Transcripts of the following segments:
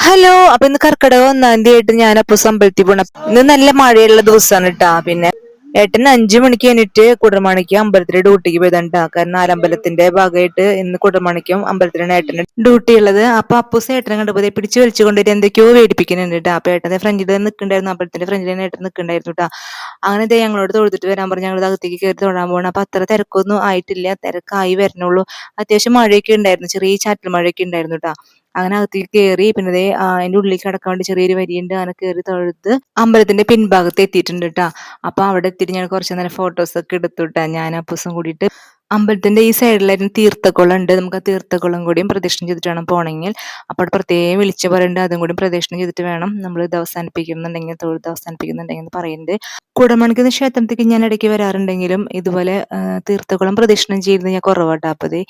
Hello, അപ്പൊ ഇന്ന് കർക്കിടകം 1-ാം തീയതി ആയിട്ട് ഞാൻ അപ്പൂസ് അമ്പലത്തിൽ പോണം. ഇന്ന് നല്ല മഴയുള്ള ദിവസമാണ് കേട്ടാ. പിന്നെ ഏട്ടൻ 5 മണിക്ക് എണീറ്റ് കുടർമണിക്ക് അമ്പലത്തിലെ ഡ്യൂട്ടിക്ക് പോയതാണ്ടാ. കാരണം നാലമ്പലത്തിന്റെ ഭാഗമായിട്ട് ഇന്ന് കുടർമണിക്കും അമ്പലത്തിലാണ് ഏട്ടന് ഡ്യൂട്ടി ഉള്ളത്. അപ്പൊ അപ്പൂസ് ഏട്ടനെ കണ്ടപ്പോ പിടിച്ച് വലിച്ചു കൊണ്ടുവരും എന്തൊക്കെയോ വേടിപ്പിക്കുന്നുണ്ട് കേട്ടോ. അപ്പൊ ഏട്ടന്റെ ഫ്രണ്ടിൽ നിൽക്കണ്ടായിരുന്നു, അമ്പലത്തിന്റെ ഫ്രണ്ടിൽ ഏട്ടൻ നിൽക്കണ്ടായിരുന്നു കേട്ടോ. അങ്ങനെ ദേ ഞങ്ങളോട് തൊഴുതിട്ട് വരാൻ പറഞ്ഞ് ഞങ്ങൾ അകത്തേക്ക് കയറി തൊഴാൻ പോകണം. അപ്പൊ അത്ര തിരക്കൊന്നും ആയിട്ടില്ല, തിരക്കായി വരണുള്ളൂ. അത്യാവശ്യം മഴയൊക്കെ ഉണ്ടായിരുന്നു, ചെറിയ ചാറ്റൽ മഴയൊക്കെ ഉണ്ടായിരുന്നു കേട്ടോ. അങ്ങനെ അകത്തേക്ക് കയറി. പിന്നെ ദേ അതിന്റെ ഉള്ളിലേക്ക് കടക്കാൻ വേണ്ടി ചെറിയൊരു വരിയുണ്ട്. അങ്ങനെ കയറി തൊഴുത് അമ്പലത്തിന്റെ പിൻഭാഗത്ത് എത്തിയിട്ടുണ്ട് കേട്ടോ. അപ്പൊ അവിടെ എത്തിയിട്ട് ഞാൻ കുറച്ചു നേരം ഫോട്ടോസ് ഒക്കെ എടുത്തു കേട്ടാ, ഞാൻ അപ്പൂസും കൂടിയിട്ട്. അമ്പലത്തിന്റെ ഈ സൈഡിലായിരുന്നു തീർത്ഥക്കുളം ഉണ്ട്. നമുക്ക് ആ തീർത്ഥക്കുളം കൂടിയും പ്രദക്ഷിണം ചെയ്തിട്ട് വേണം പോണെങ്കിൽ. അപ്പോൾ അവിടെ പ്രത്യേകം വിളിച്ചു പറയുന്നുണ്ട്, അതും കൂടി പ്രദക്ഷിണം ചെയ്തിട്ട് വേണം നമ്മൾ ഇത് അവസാനിപ്പിക്കുന്നുണ്ടെങ്കിൽ, തൊഴുത് അവസാനിപ്പിക്കുന്നുണ്ടെങ്കിൽ എന്ന് പറയുന്നുണ്ട്. കുടമണിക്കുന്ന ക്ഷേത്രത്തിലേക്ക് ഞാൻ ഇടയ്ക്ക് വരാറുണ്ടെങ്കിലും ഇതുപോലെ തീർത്ഥക്കുളം പ്രദക്ഷിണം ചെയ്യുന്നത് ഞാൻ കുറവാട്ടോ. അപ്പൊ ദേ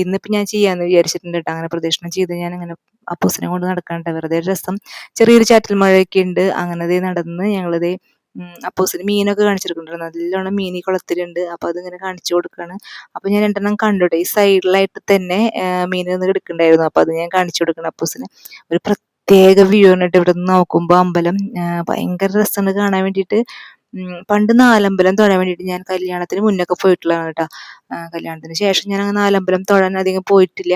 ഇന്നിപ്പോ ഞാൻ ചെയ്യാന്ന് വിചാരിച്ചിട്ടുണ്ട് കേട്ടോ. അങ്ങനെ പ്രദക്ഷിണം ചെയ്ത് ഞാൻ അങ്ങനെ അപ്പൂസിനെ കൊണ്ട് നടക്കാണ്ട് വെറുതെ ഒരു രസം. ചെറിയൊരു ചാറ്റൽ മഴയൊക്കെ ഉണ്ട്. അങ്ങനെ ദേ നടന്ന് ഞങ്ങളിതേ അപ്പൂസിന് മീനൊക്കെ കാണിച്ചെടുക്കുന്നുണ്ട്. നല്ലോണം മീൻ ഈ കുളത്തിലുണ്ട്. അപ്പൊ അതിങ്ങനെ കാണിച്ചു കൊടുക്കാണ്. അപ്പൊ ഞാൻ രണ്ടെണ്ണം കണ്ടുട്ടോ, ഈ സൈഡിലായിട്ട് തന്നെ മീൻ നിന്ന് കിടക്കുന്നുണ്ടായിരുന്നു. അപ്പൊ അത് ഞാൻ കാണിച്ചു കൊടുക്കണം അപ്പൂസിന്. ഒരു പ്രത്യേക വ്യൂ ആണ് കേട്ടോ. ഇവിടെ നിന്ന് നോക്കുമ്പോ അമ്പലം ഭയങ്കര രസമാണ് കാണാൻ വേണ്ടിയിട്ട്. പണ്ട് നാലമ്പലം തൊഴാൻ വേണ്ടിയിട്ട് ഞാൻ കല്യാണത്തിന് മുന്നൊക്കെ പോയിട്ടുള്ളതാണ് കേട്ടോ. കല്യാണത്തിന് ശേഷം ഞാൻ അങ്ങനെ നാലമ്പലം തൊഴാൻ അധികം പോയിട്ടില്ല.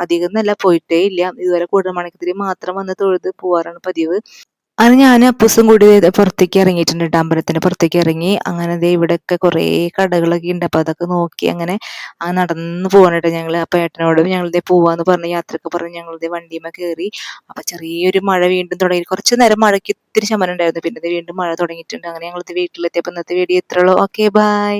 അധികം എന്നല്ല, പോയിട്ടേ ഇല്ല. ഇതുവരെ കുടമണിക്കത്തിൽ മാത്രം വന്ന് തൊഴുത് പോവാറാണ് പതിവ്. അത് ഞാൻ അപ്പൂസും കൂടി ദേ പുറത്തേക്ക് ഇറങ്ങിയിട്ടുണ്ട് കേട്ടോ. അമ്പലത്തിന്റെ പുറത്തേക്ക് ഇറങ്ങി. അങ്ങനെ ദേ ഇവിടെയൊക്കെ കുറേ കടകളൊക്കെ ഉണ്ട്. അപ്പൊ അതൊക്കെ നോക്കി അങ്ങനെ നടന്ന് പോവാണ് കേട്ടോ ഞങ്ങള്. അപ്പൊ ഏട്ടനോടും ഞങ്ങൾ ദേ പോവാന്ന് പറഞ്ഞ് യാത്രയൊക്കെ പറഞ്ഞ് ഞങ്ങൾ ദേ വണ്ടിമേ കയറി. അപ്പൊ ചെറിയൊരു മഴ വീണ്ടും തുടങ്ങി. കുറച്ചു നേരം മഴയ്ക്ക് ഇത്തിരി ശമനം ഉണ്ടായിരുന്നു, പിന്നെ ദേ വീണ്ടും മഴ തുടങ്ങിയിട്ടുണ്ട്. അങ്ങനെ ഞങ്ങൾ വീട്ടിലെത്തിയപ്പോൾ ഇന്നത്തെ വീഡിയോ ഇത്രയുള്ളൂ. Okay, by.